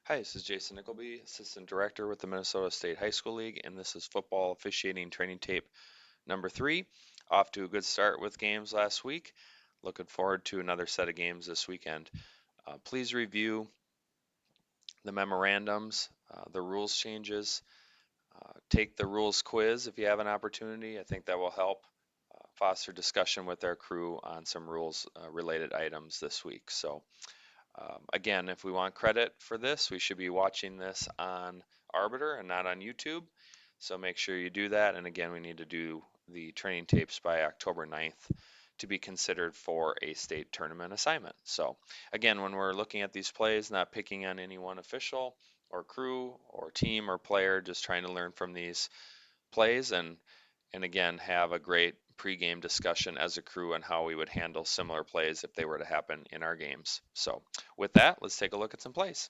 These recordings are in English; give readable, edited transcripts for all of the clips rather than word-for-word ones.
Hi, this is Jason Nickleby, Assistant Director with the Minnesota State High School League, and this is football officiating training tape number 3. Off to a good start with games last week. Looking forward to another set of games this weekend. Please review the memorandums, the rules changes, take the rules quiz if you have an opportunity. I think that will help foster discussion with our crew on some rules related items this week. So, again, if we want credit for this, we should be watching this on Arbiter and not on YouTube. So make sure you do that. And again, we need to do the training tapes by October 9th to be considered for a state tournament assignment. So again, when we're looking at these plays, not picking on any one official or crew or team or player, just trying to learn from these plays and again have a great pregame discussion as a crew on how we would handle similar plays if they were to happen in our games. So with that, let's take a look at some plays.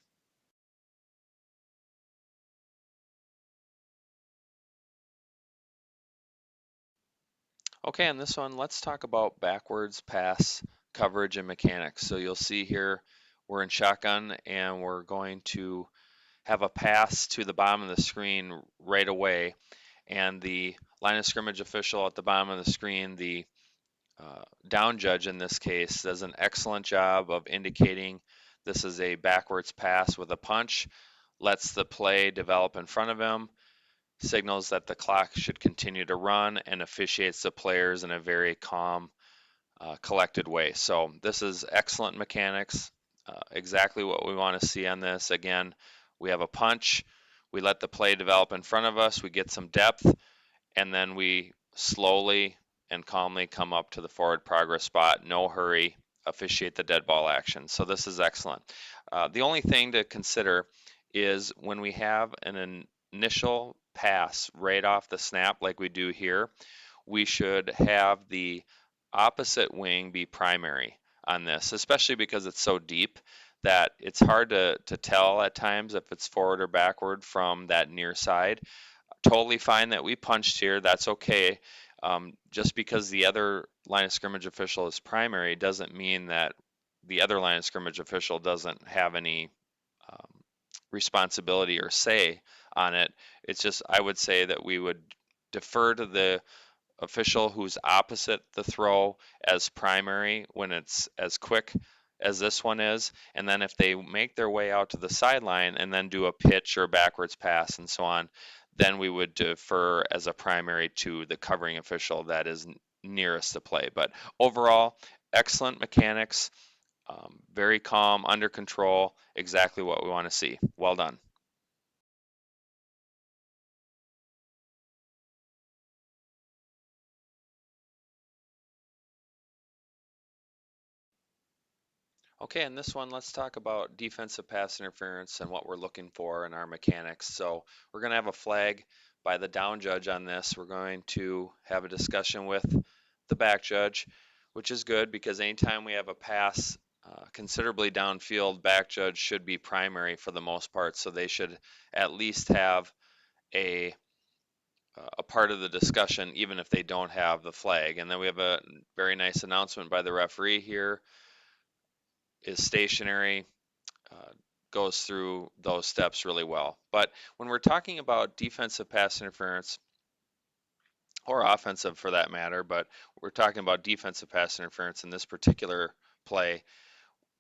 Okay, on this one, let's talk about backwards pass coverage and mechanics. So you'll see here we're in shotgun and we're going to have a pass to the bottom of the screen right away. And the line of scrimmage official at the bottom of the screen, the down judge in this case, does an excellent job of indicating this is a backwards pass with a punch, lets the play develop in front of him, signals that the clock should continue to run, and officiates the players in a very calm, collected way. So this is excellent mechanics, exactly what we want to see on this. Again, we have a punch, we let the play develop in front of us, we get some depth, and then we slowly and calmly come up to the forward progress spot, no hurry, officiate the dead ball action. So this is excellent. The only thing to consider is when we have an initial pass right off the snap like we do here, we should have the opposite wing be primary on this, especially because it's so deep that it's hard to tell at times if it's forward or backward from that near side. Totally fine that we punched here. That's okay. Just because the other line of scrimmage official is primary doesn't mean that the other line of scrimmage official doesn't have any um, responsibility or say on it. It's just, I would say that we would defer to the official who's opposite the throw as primary when it's as quick as this one is. And then if they make their way out to the sideline and then do a pitch or backwards pass and so on, then we would defer as a primary to the covering official that is nearest the play. But overall, excellent mechanics, very calm, under control, exactly what we want to see. Well done. Okay, in this one, let's talk about defensive pass interference and what we're looking for in our mechanics. So we're going to have a flag by the down judge on this. We're going to have a discussion with the back judge, which is good because anytime we have a pass considerably downfield, back judge should be primary for the most part. So they should at least have a a part of the discussion, even if they don't have the flag. And then we have a very nice announcement by the referee here is stationary, uh, goes through those steps really well. But when we're talking about defensive pass interference, or offensive for that matter, but we're talking about defensive pass interference in this particular play,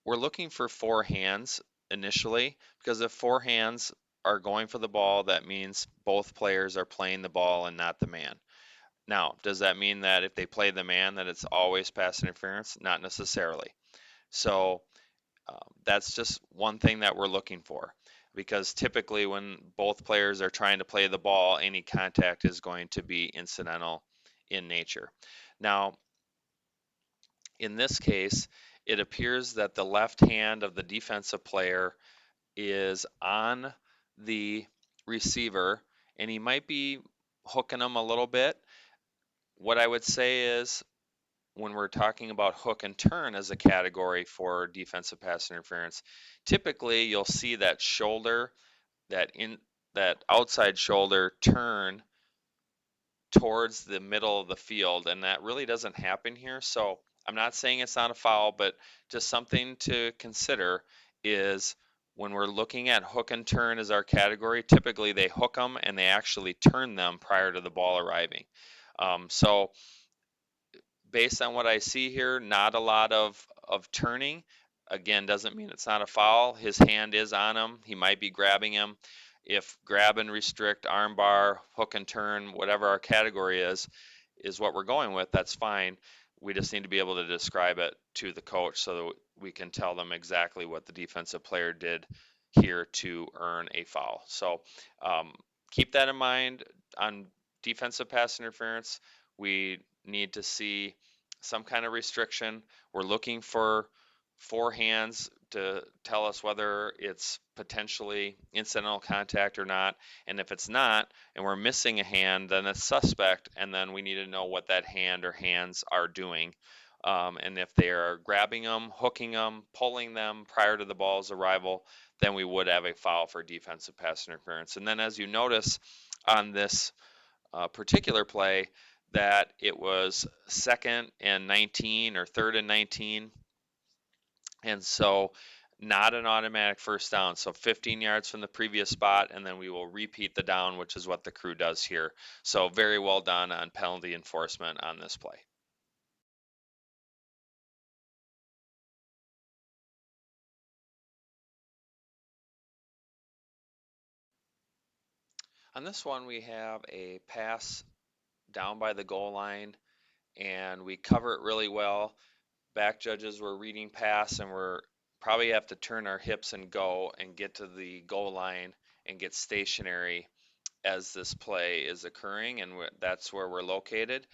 we're looking for four hands initially, because if four hands are going for the ball, that means both players are playing the ball and not the man. Now, does that mean that if they play the man that it's always pass interference? Not necessarily. So that's just one thing that we're looking for because typically when both players are trying to play the ball, any contact is going to be incidental in nature. Now, in this case, it appears that the left hand of the defensive player is on the receiver and he might be hooking him a little bit. What I would say is when we're talking about hook and turn as a category for defensive pass interference, typically you'll see that shoulder, that outside shoulder turn towards the middle of the field, and that really doesn't happen here. So I'm not saying it's not a foul, but just something to consider is When we're looking at hook and turn as our category, typically they hook them and they actually turn them prior to the ball arriving. So based on what I see here, not a lot of turning. Again, doesn't mean it's not a foul. His hand is on him. He might be grabbing him. If grab and restrict, arm bar, hook and turn, whatever our category is what we're going with, that's fine. We just need to be able to describe it to the coach so that we can tell them exactly what the defensive player did here to earn a foul. So um, keep that in mind on defensive pass interference. We need to see some kind of restriction. We're looking for four hands to tell us whether it's potentially incidental contact or not. And if it's not, and we're missing a hand, then it's suspect, and then we need to know what that hand or hands are doing. And if they are grabbing them, hooking them, pulling them prior to the ball's arrival, then we would have a foul for defensive pass interference. And then as you notice on this particular play, that it was second and 19 or third and 19. And so not an automatic first down. So 15 yards from the previous spot, and then we will repeat the down, which is what the crew does here. So very well done on penalty enforcement on this play. On this one, we have a pass down by the goal line, and we cover it really well. Back judges were reading pass, and we're probably have to turn our hips and go and get to the goal line and get stationary as this play is occurring, and that's where we're located.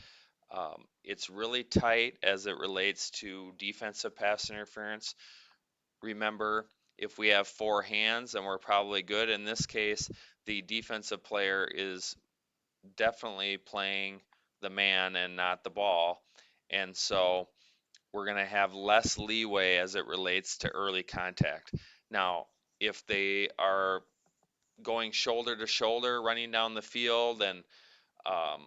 It's really tight as it relates to defensive pass interference. Remember, if we have four hands, then we're probably good. In this case, the defensive player is definitely playing the man and not the ball. And so we're going to have less leeway as it relates to early contact. Now, if they are going shoulder to shoulder, running down the field, and um,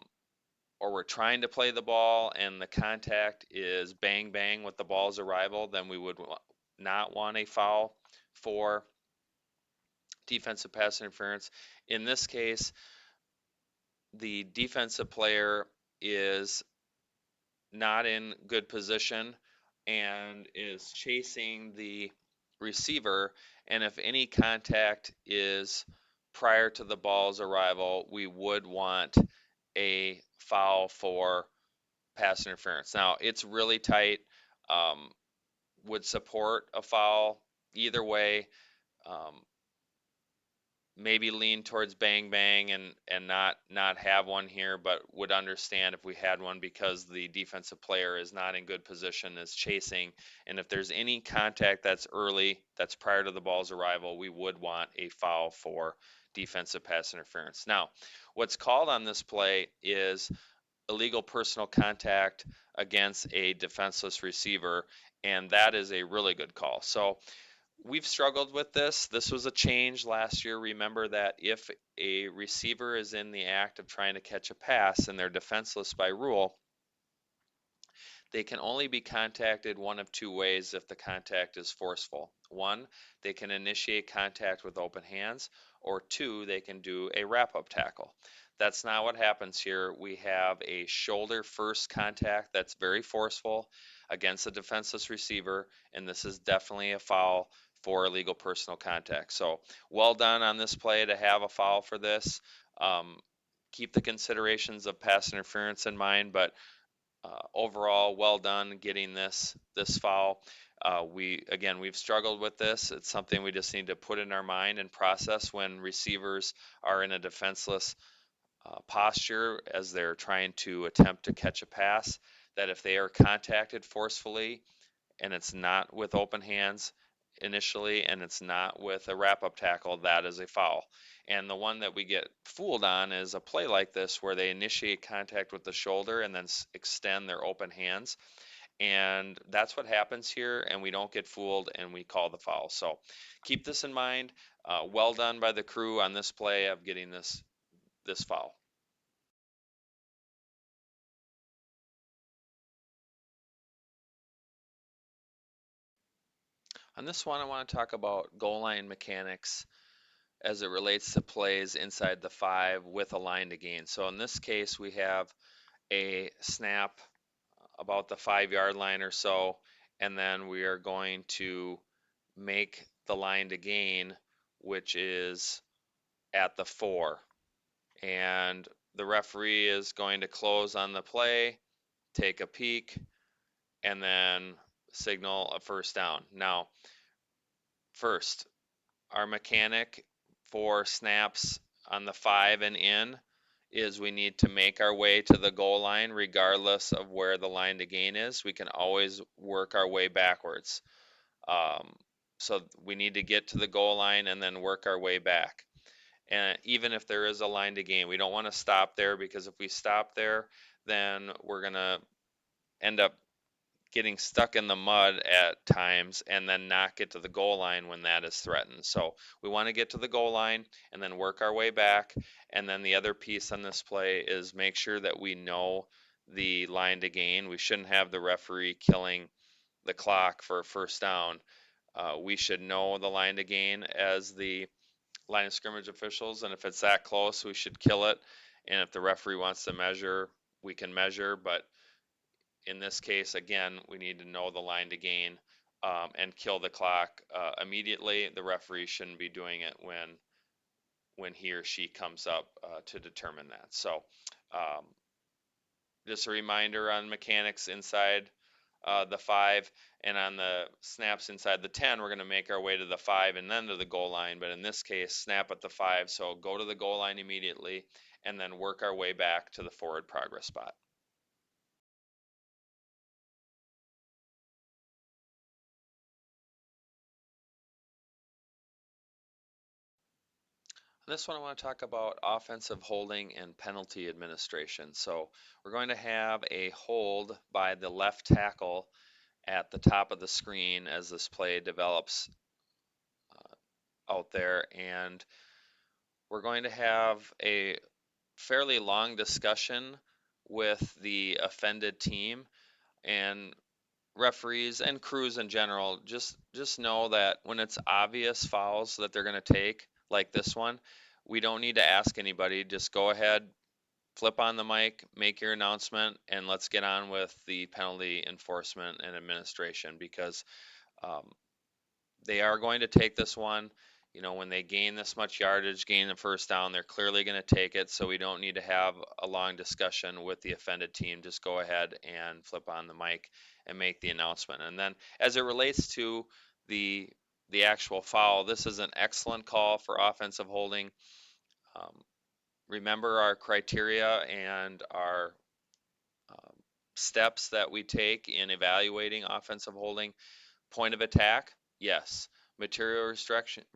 or we're trying to play the ball and the contact is bang bang with the ball's arrival, then we would not want a foul for defensive pass interference. In this case, the defensive player is not in good position and is chasing the receiver. And if any contact is prior to the ball's arrival, we would want a foul for pass interference. Now, it's really tight. Um, would support a foul either way. Um, maybe lean towards bang bang and not have one here, but would understand if we had one because the defensive player is not in good position, is chasing, and if there's any contact that's early, that's prior to the ball's arrival, we would want a foul for defensive pass interference. Now, what's called on this play is illegal personal contact against a defenseless receiver, and that is a really good call. So we've struggled with this. This was a change last year. Remember that if a receiver is in the act of trying to catch a pass and they're defenseless by rule, they can only be contacted one of two ways if the contact is forceful. One, they can initiate contact with open hands, or two, they can do a wrap up tackle. That's not what happens here. We have a shoulder first contact that's very forceful against a defenseless receiver, and this is definitely a foul for illegal personal contact. So well done on this play to have a foul for this. Um, keep the considerations of pass interference in mind, but overall, well done getting this foul. We've struggled with this. It's something we just need to put in our mind and process when receivers are in a defenseless posture as they're trying to attempt to catch a pass. That if they are contacted forcefully and it's not with open hands initially and it's not with a wrap up tackle, that is a foul. And the one that we get fooled on is a play like this where they initiate contact with the shoulder and then extend their open hands. And that's what happens here, and we don't get fooled and we call the foul. So keep this in mind. Well done by the crew on this play of getting this foul. On this one, I want to talk about goal line mechanics as it relates to plays inside the 5 with a line to gain. So in this case, we have a snap about the 5-yard line or so, and then we are going to make the line to gain, which is at the 4. And the referee is going to close on the play, take a peek, and then signal a first down. Now, first, our mechanic for snaps on the 5 and in is we need to make our way to the goal line regardless of where the line to gain is. We can always work our way backwards. Um, so we need to get to the goal line and then work our way back. And even if there is a line to gain, we don't want to stop there, because if we stop there, then we're going to end up getting stuck in the mud at times and then not get to the goal line when that is threatened. So we want to get to the goal line and then work our way back. And then the other piece on this play is make sure that we know the line to gain. We shouldn't have the referee killing the clock for a first down. We should know the line to gain as the line of scrimmage officials, and if it's that close, we should kill it. And if the referee wants to measure, we can measure, but in this case, again, we need to know the line to gain and kill the clock immediately. The referee shouldn't be doing it when he or she comes up to determine that. So um, just a reminder on mechanics inside the 5, and on the snaps inside the 10, we're going to make our way to the 5 and then to the goal line. But in this case, snap at the 5, so go to the goal line immediately and then work our way back to the forward progress spot. This one I want to talk about offensive holding and penalty administration. So we're going to have a hold by the left tackle at the top of the screen as this play develops out there, and we're going to have a fairly long discussion with the offended team, and referees and crews in general just know that when it's obvious fouls that they're going to take, like this one, we don't need to ask anybody. Just go ahead, flip on the mic, make your announcement, and let's get on with the penalty enforcement and administration, because um, they are going to take this one. You know, when they gain this much yardage, gain the first down, they're clearly going to take it. So we don't need to have a long discussion with the offended team. Just go ahead and flip on the mic and make the announcement. And then as it relates to the the actual foul, this is an excellent call for offensive holding. Um, Remember our criteria and our um, steps that we take in evaluating offensive holding. Point of attack, yes. Material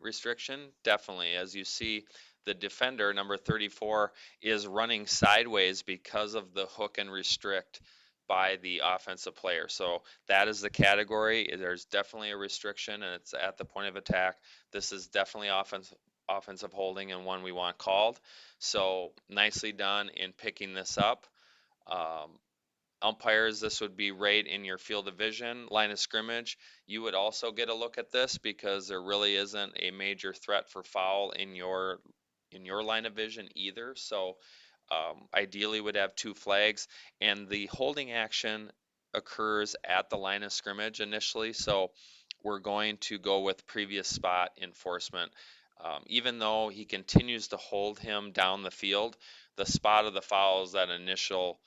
restriction, definitely. As you see, the defender, number 34, is running sideways because of the hook and restrict by the offensive player. So that is the category. There's definitely a restriction, and it's at the point of attack. This is definitely offensive holding and one we want called. So nicely done in picking this up. Um, Umpires, this would be right in your field of vision, line of scrimmage. You would also get a look at this because there really isn't a major threat for foul in your line of vision either. So ideally would have 2 flags, and the holding action occurs at the line of scrimmage initially. So we're going to go with previous spot enforcement. Even though he continues to hold him down the field, the spot of the foul is that initial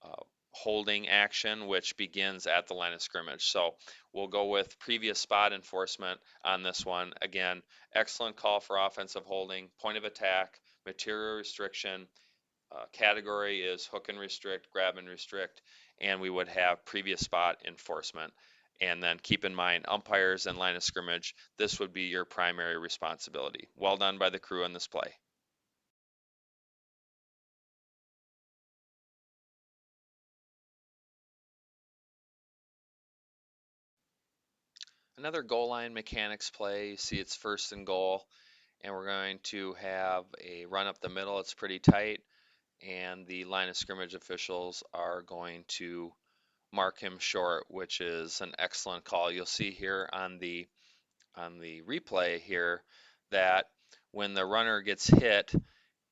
uh, holding action, which begins at the line of scrimmage. So we'll go with previous spot enforcement on this one. Again, excellent call for offensive holding, point of attack, material restriction. Category is hook and restrict, grab and restrict, and we would have previous spot enforcement. And then keep in mind, umpires and line of scrimmage, this would be your primary responsibility. Well done by the crew on this play. Another goal line mechanics play, you see it's first and goal, and we're going to have a run up the middle. It's pretty tight, and the line of scrimmage officials are going to mark him short, which is an excellent call. You'll see here on the the replay here that when the runner gets hit,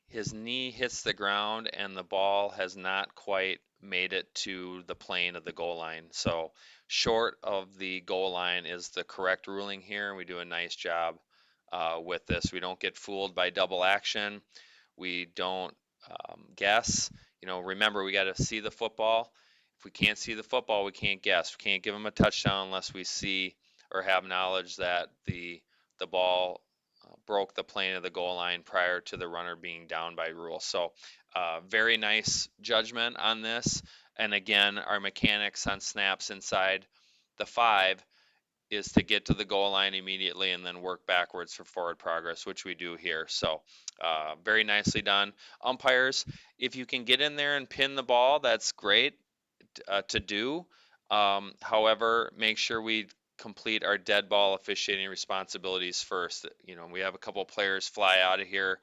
his knee hits the ground and the ball has not quite made it to the plane of the goal line. So short of the goal line is the correct ruling here, and we do a nice job with this. We don't get fooled by double action. We don't guess. Remember, we got to see the football. If we can't see the football, we can't guess. We can't give them a touchdown unless we see or have knowledge that the ball broke the plane of the goal line prior to the runner being down by rule. So, very nice judgment on this. And again, our mechanics on snaps inside the 5 is to get to the goal line immediately and then work backwards for forward progress, which we do here. So, very nicely done. Umpires, if you can get in there and pin the ball, that's great to do. However, make sure we complete our dead ball officiating responsibilities first. We have a couple players fly out of here.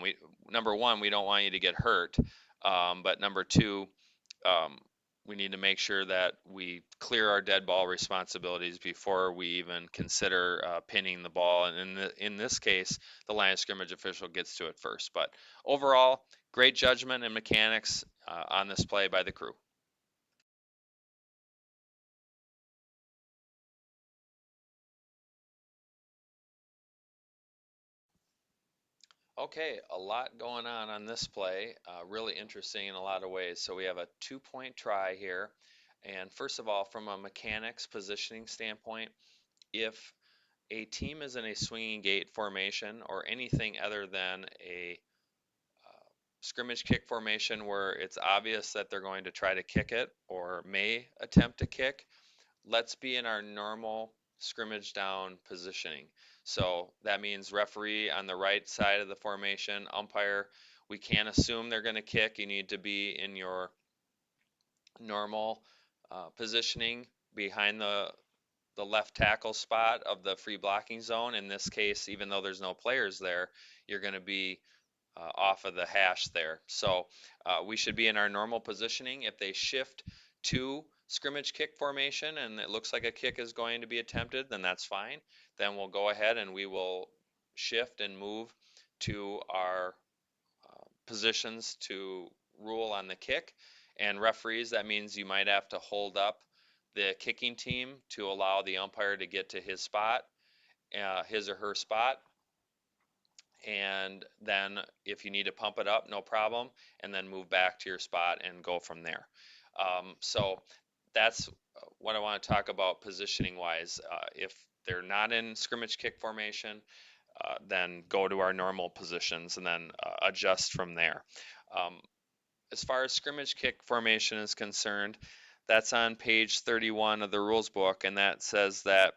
We Number one, we don't want you to get hurt, but number two, um, we need to make sure that we clear our dead ball responsibilities before we even consider pinning the ball. And in this case, the line of scrimmage official gets to it first. But overall, great judgment and mechanics on this play by the crew. Okay, a lot going on this play. Really interesting in a lot of ways. So we have a 2-point try here. And first of all, from a mechanics positioning standpoint, if a team is in a swinging gate formation or anything other than a scrimmage kick formation where it's obvious that they're going to try to kick it or may attempt to kick, let's be in our normal scrimmage down positioning. So that means referee on the right side of the formation, umpire, we can't assume they're going to kick. You need to be in your normal positioning behind the left tackle spot of the free blocking zone. In this case, even though there's no players there, you're going to be off of the hash there. So we should be in our normal positioning. If they shift to scrimmage kick formation and it looks like a kick is going to be attempted, then that's fine. Then we'll go ahead and we will shift and move to our positions to rule on the kick. And referees, that means you might have to hold up the kicking team to allow the umpire to get to his spot, his or her spot. And then if you need to pump it up, no problem, and then move back to your spot and go from there. So that's what I want to talk about positioning wise. If they're not in scrimmage kick formation, then go to our normal positions and then adjust from there. Um, as far as scrimmage kick formation is concerned, that's on page 31 of the rules book, and that says that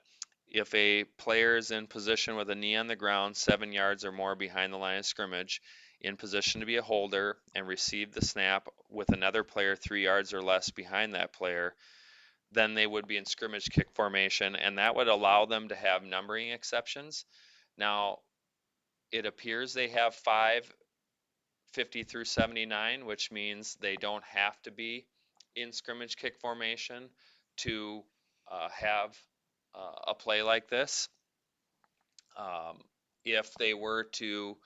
if a player is in position with a knee on the ground 7 yards or more behind the line of scrimmage, in position to be a holder, and receive the snap with another player 3 yards or less behind that player, then they would be in scrimmage kick formation, and that would allow them to have numbering exceptions. Now, it appears they have 550 through 79, which means they don't have to be in scrimmage kick formation to have a play like this. Um, if they were to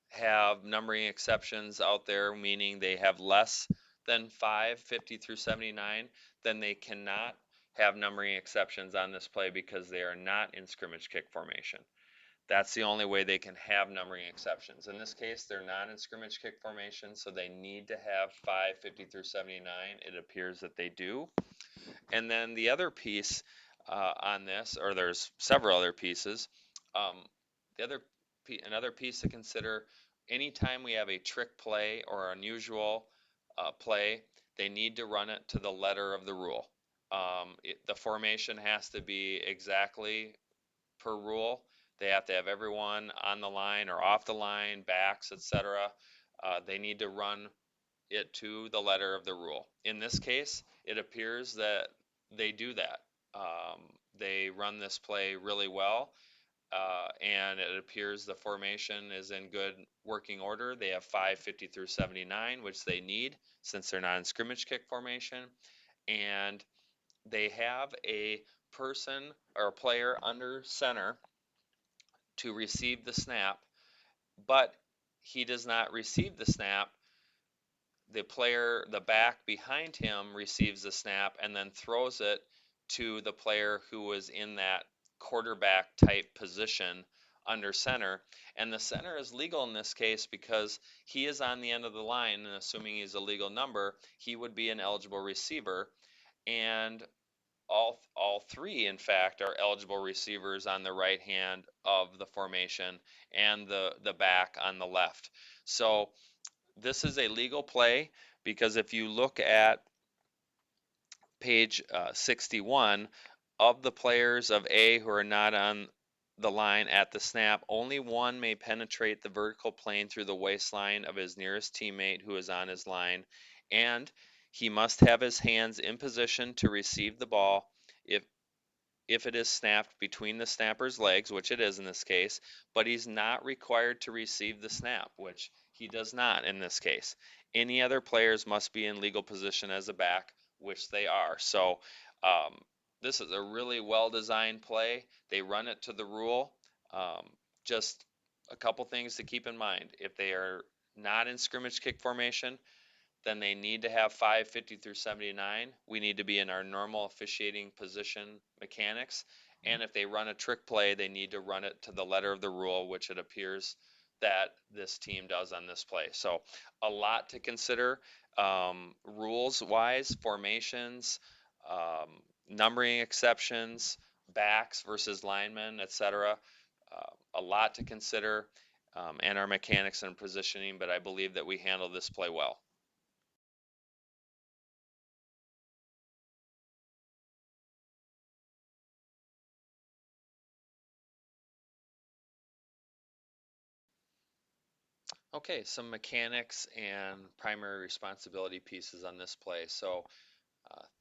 have numbering exceptions out there, meaning they have less than 550 through 79, then they cannot have numbering exceptions on this play because they are not in scrimmage kick formation. That's the only way they can have numbering exceptions. In this case, they're not in scrimmage kick formation, so they need to have 550 through 79. It appears that they do. And then the other piece on this, or there's several other pieces. Um, another piece to consider: anytime we have a trick play or unusual play, they need to run it to the letter of the rule. The formation has to be exactly per rule. They have to have everyone on the line or off the line, backs, etc. They need to run it to the letter of the rule. In this case, it appears that they do that. They run this play really well, and it appears the formation is in good working order. They have 550 through 79, which they need since they're not in scrimmage kick formation, and they have a person or a player under center to receive the snap, but he does not receive the snap. The player, the back behind him, receives the snap and then throws it to the player who was in that quarterback type position under center. And the center is legal in this case because he is on the end of the line, and assuming he's a legal number, he would be an eligible receiver. And all three, in fact, are eligible receivers on the right hand of the formation and the back on the left. So this is a legal play because if you look at page 61, of the players of A who are not on the line at the snap, only one may penetrate the vertical plane through the waistline of his nearest teammate who is on his line, and he must have his hands in position to receive the ball. If it is snapped between the snapper's legs, which it is in this case, but he's not required to receive the snap, which he does not in this case. Any other players must be in legal position as a back, which they are. So um, this is a really well-designed play. They run it to the rule. Um, just a couple things to keep in mind. If they are not in scrimmage kick formation, then they need to have 550 through 79. We need to be in our normal officiating position mechanics. And if they run a trick play, they need to run it to the letter of the rule, which it appears that this team does on this play. So a lot to consider rules wise, formations, numbering exceptions, backs versus linemen, etc. A lot to consider, and our mechanics and positioning, but I believe that we handle this play well. Okay, some mechanics and primary responsibility pieces on this play. So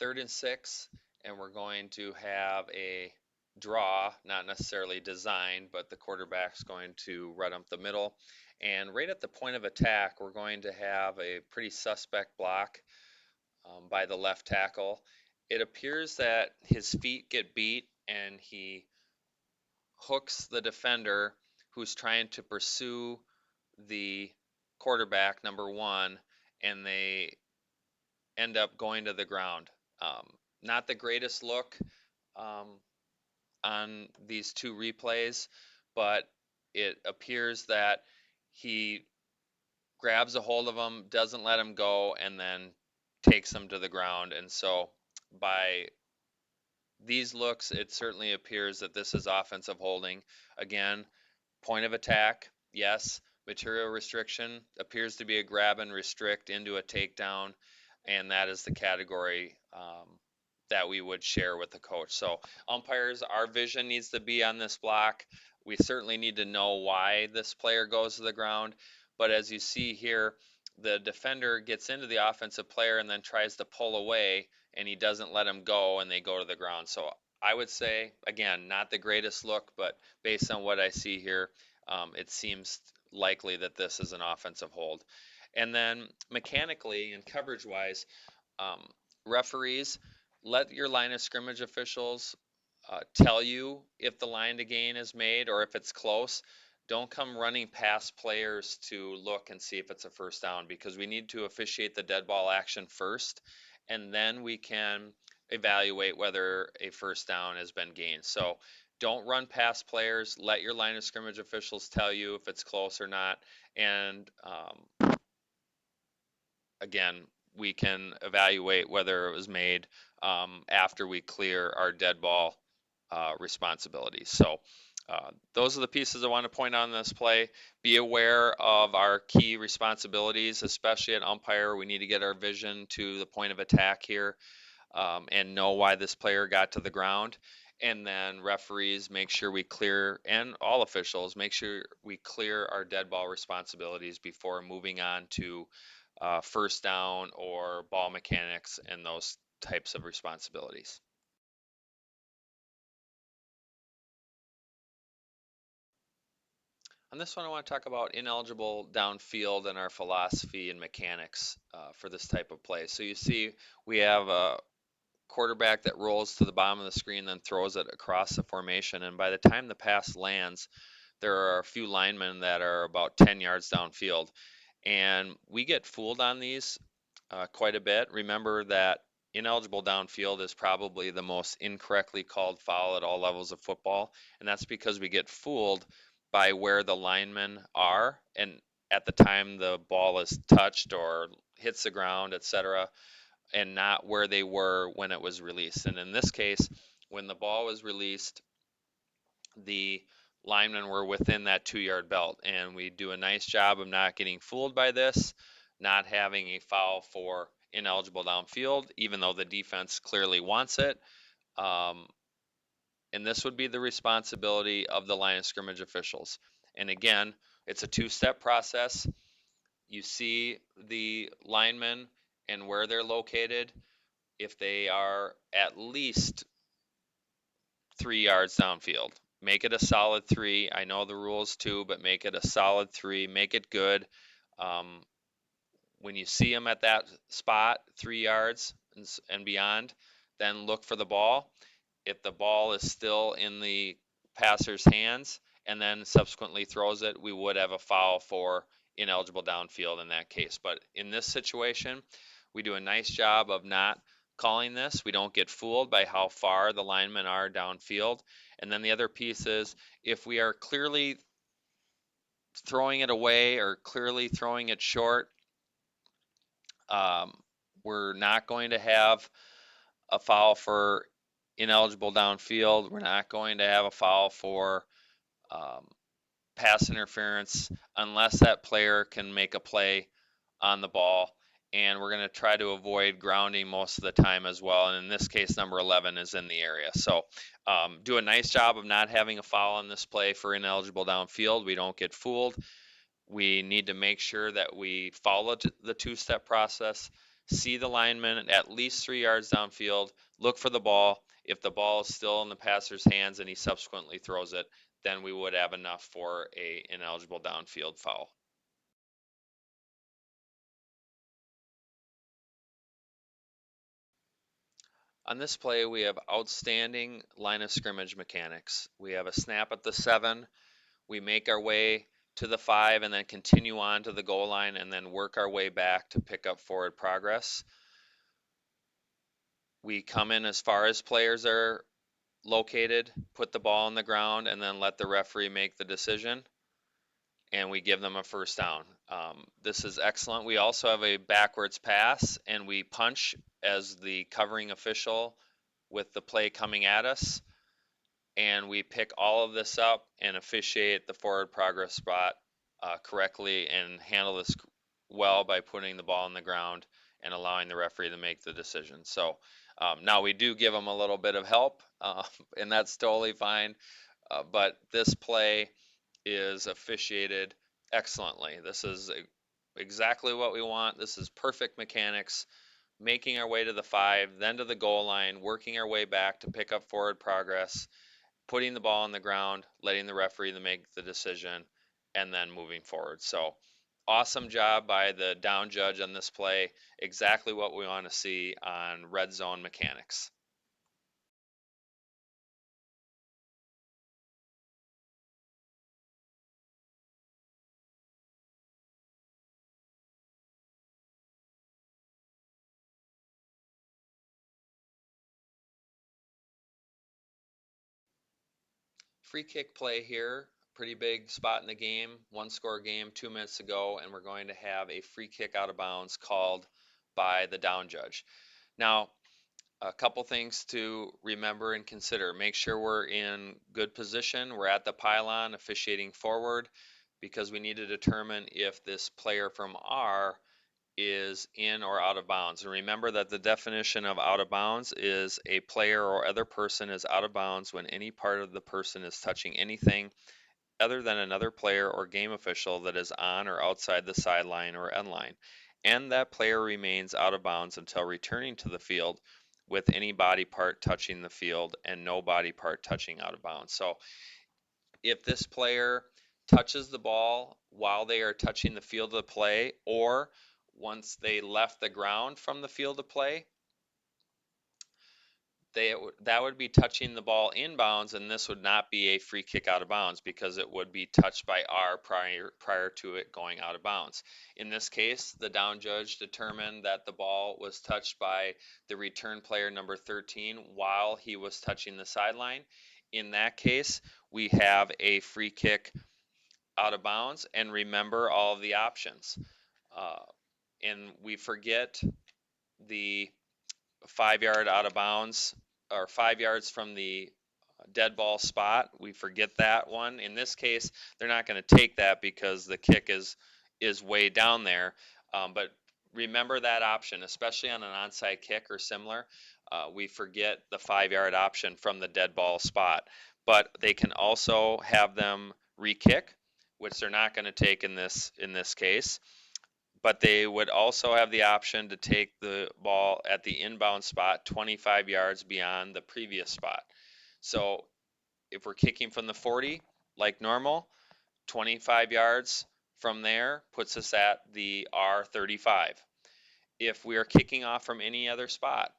3rd and 6, and we're going to have a draw, not necessarily designed, but the quarterback's going to run up the middle. And right at the point of attack, we're going to have a pretty suspect block by the left tackle. It appears that his feet get beat and he hooks the defender who's trying to pursue the quarterback, number one, and they end up going to the ground. Um, Not the greatest look um, on these two replays, but it appears that he grabs a hold of him, doesn't let him go, and then takes him to the ground. And so by these looks, it certainly appears that this is offensive holding. Again, point of attack, yes. Material restriction appears to be a grab and restrict into a takedown, and that is the category that we would share with the coach. So, umpires, our vision needs to be on this block. We certainly need to know why this player goes to the ground, but as you see here, the defender gets into the offensive player and then tries to pull away, and he doesn't let him go, and they go to the ground. So, I would say, again, not the greatest look, but based on what I see here, it seems likely that this is an offensive hold. And then mechanically and coverage wise, um, referees, let your line of scrimmage officials tell you if the line to gain is made or if it's close. Don't come running past players to look and see if it's a first down, because we need to officiate the dead ball action first, and then we can evaluate whether a first down has been gained. So don't run past players. Let your line of scrimmage officials tell you if it's close or not. And again, we can evaluate whether it was made after we clear our dead ball responsibilities. So those are the pieces I want to point out in this play. Be aware of our key responsibilities, especially at umpire. We need to get our vision to the point of attack here and know why this player got to the ground. And then referees, make sure we clear, and all officials, make sure we clear our dead ball responsibilities before moving on to first down or ball mechanics and those types of responsibilities. On this one, I want to talk about ineligible downfield and our philosophy and mechanics for this type of play. So you see, we have a quarterback that rolls to the bottom of the screen, then throws it across the formation. And by the time the pass lands, there are a few linemen that are about 10 yards downfield. And we get fooled on these quite a bit. Remember that ineligible downfield is probably the most incorrectly called foul at all levels of football, and that's because we get fooled by where the linemen are and at the time the ball is touched or hits the ground, etc., and not where they were when it was released. And in this case, when the ball was released, the linemen were within that 2 yard belt. And we do a nice job of not getting fooled by this, not having a foul for ineligible downfield, even though the defense clearly wants it. Um, and this would be the responsibility of the line of scrimmage officials. And again, it's a two-step process. You see the linemen and where they're located. If they are at least 3 yards downfield. Make it a solid three. I know the rules too, but make it a solid three. Make it good. Um, when you see them at that spot, 3 yards and beyond, then look for the ball. If the ball is still in the passer's hands and then subsequently throws it, we would have a foul for ineligible downfield in that case. But in this situation, we do a nice job of not calling this. We don't get fooled by how far the linemen are downfield. And then the other piece is if we are clearly throwing it away or clearly throwing it short, um, we're not going to have a foul for ineligible downfield. We're not going to have a foul for um, pass interference unless that player can make a play on the ball. And we're going to try to avoid grounding most of the time as well. And in this case, number 11 is in the area. So do a nice job of not having a foul on this play for ineligible downfield. We don't get fooled. We need to make sure that we follow the two-step process, see the lineman at least 3 yards downfield, look for the ball. If the ball is still in the passer's hands and he subsequently throws it, then we would have enough for a ineligible downfield foul. On this play, we have outstanding line of scrimmage mechanics. We have a snap at the 7. We make our way to the 5 and then continue on to the goal line and then work our way back to pick up forward progress. We come in as far as players are located, put the ball on the ground, and then let the referee make the decision, and we give them a first down. This is excellent. We also have a backwards pass, and we punch as the covering official with the play coming at us, and we pick all of this up and officiate the forward progress spot correctly and handle this well by putting the ball on the ground and allowing the referee to make the decision. So now we do give them a little bit of help, and that's totally fine. But this play is officiated excellently. This is exactly what we want. This is perfect mechanics. Making our way to the 5, then to the goal line, working our way back to pick up forward progress, putting the ball on the ground, letting the referee to make the decision, and then moving forward. So awesome job by the down judge on this play. Exactly what we want to see on red zone mechanics. Free kick play here. Pretty big spot in the game. One score game, 2 minutes to go, and we're going to have a free kick out of bounds called by the down judge. Now, a couple things to remember and consider. Make sure we're in good position. We're at the pylon, officiating forward, because we need to determine if this player from R is in or out of bounds. And remember that the definition of out of bounds is a player or other person is out of bounds when any part of the person is touching anything other than another player or game official that is on or outside the sideline or end line, and that player remains out of bounds until returning to the field with any body part touching the field and no body part touching out of bounds. So if this player touches the ball while they are touching the field of play or once they left the ground from the field of play, that would be touching the ball inbounds, and this would not be a free kick out of bounds because it would be touched by R prior to it going out of bounds. In this case, the down judge determined that the ball was touched by the return player number 13 while he was touching the sideline. In that case, we have a free kick out of bounds, and remember all of the options. Uh, and we forget the 5 yard out of bounds or 5 yards from the dead ball spot. We forget that one. In this case, they're not going to take that because the kick is way down there. But remember that option, especially on an onside kick or similar. We forget the 5 yard option from the dead ball spot. But they can also have them re-kick, which they're not going to take in this case, but they would also have the option to take the ball at the inbound spot 25 yards beyond the previous spot. So if we're kicking from the 40 like normal, 25 yards from there puts us at the R35. If we are kicking off from any other spot,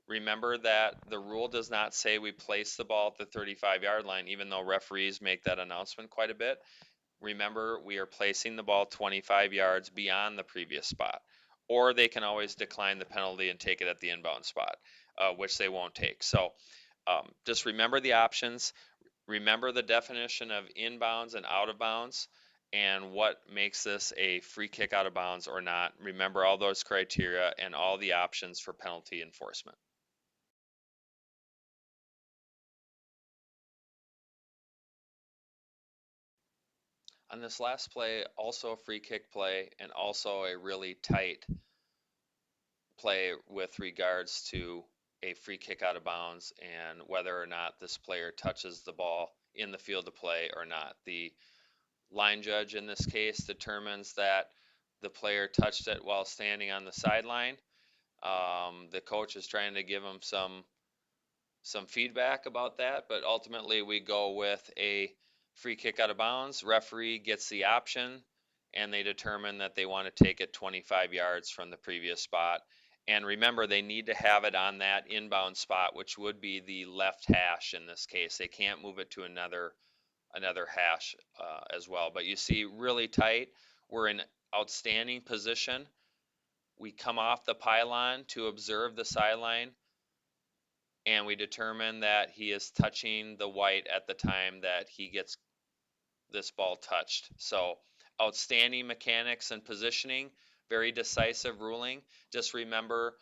remember that the rule does not say we place the ball at the 35-yard line, even though referees make that announcement quite a bit. Remember, we are placing the ball 25 yards beyond the previous spot. Or they can always decline the penalty and take it at the inbound spot, which they won't take. So just remember the options. Remember the definition of inbounds and out of bounds and what makes this a free kick out of bounds or not. Remember all those criteria and all the options for penalty enforcement. On this last play, also a free kick play and also a really tight play with regards to a free kick out of bounds and whether or not this player touches the ball in the field of play or not. The line judge in this case determines that the player touched it while standing on the sideline. The coach is trying to give him some feedback about that, but ultimately we go with a free kick out of bounds. Referee gets the option, and they determine that they want to take it 25 yards from the previous spot. And remember, they need to have it on that inbound spot, which would be the left hash in this case. They can't move it to another hash as well. But you see, really tight. We're in outstanding position. We come off the pylon to observe the sideline, and we determine that he is touching the white at the time that he gets this ball touched. So outstanding mechanics and positioning, very decisive ruling. Just remember,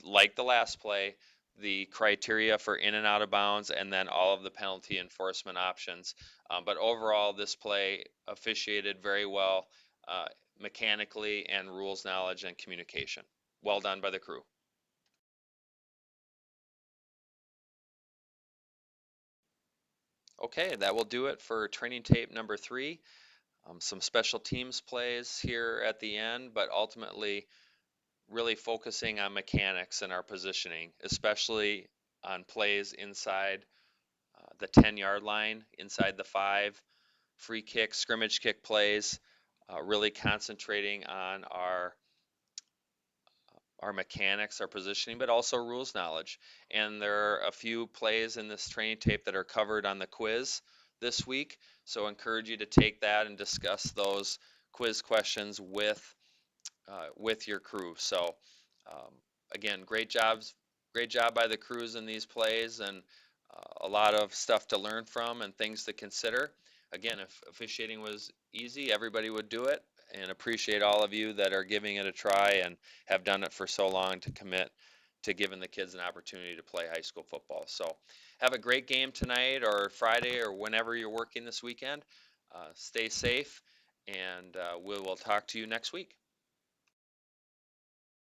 like the last play, the criteria for in and out of bounds and then all of the penalty enforcement options. But overall, this play officiated very well uh, mechanically and rules knowledge and communication. Well done by the crew. Okay, that will do it for training tape number 3. Some special teams plays here at the end, but ultimately really focusing on mechanics and our positioning, especially on plays inside the 10-yard line, inside the 5, free kick, scrimmage kick plays, really concentrating on our mechanics, our positioning, but also rules knowledge. And there are a few plays in this training tape that are covered on the quiz this week. So I encourage you to take that and discuss those quiz questions with your crew. So um, again, great job by the crews in these plays, and a lot of stuff to learn from and things to consider. Again, if officiating was easy, everybody would do it, and appreciate all of you that are giving it a try and have done it for so long to commit to giving the kids an opportunity to play high school football. So have a great game tonight or Friday or whenever you're working this weekend. Stay safe, and we will talk to you next week.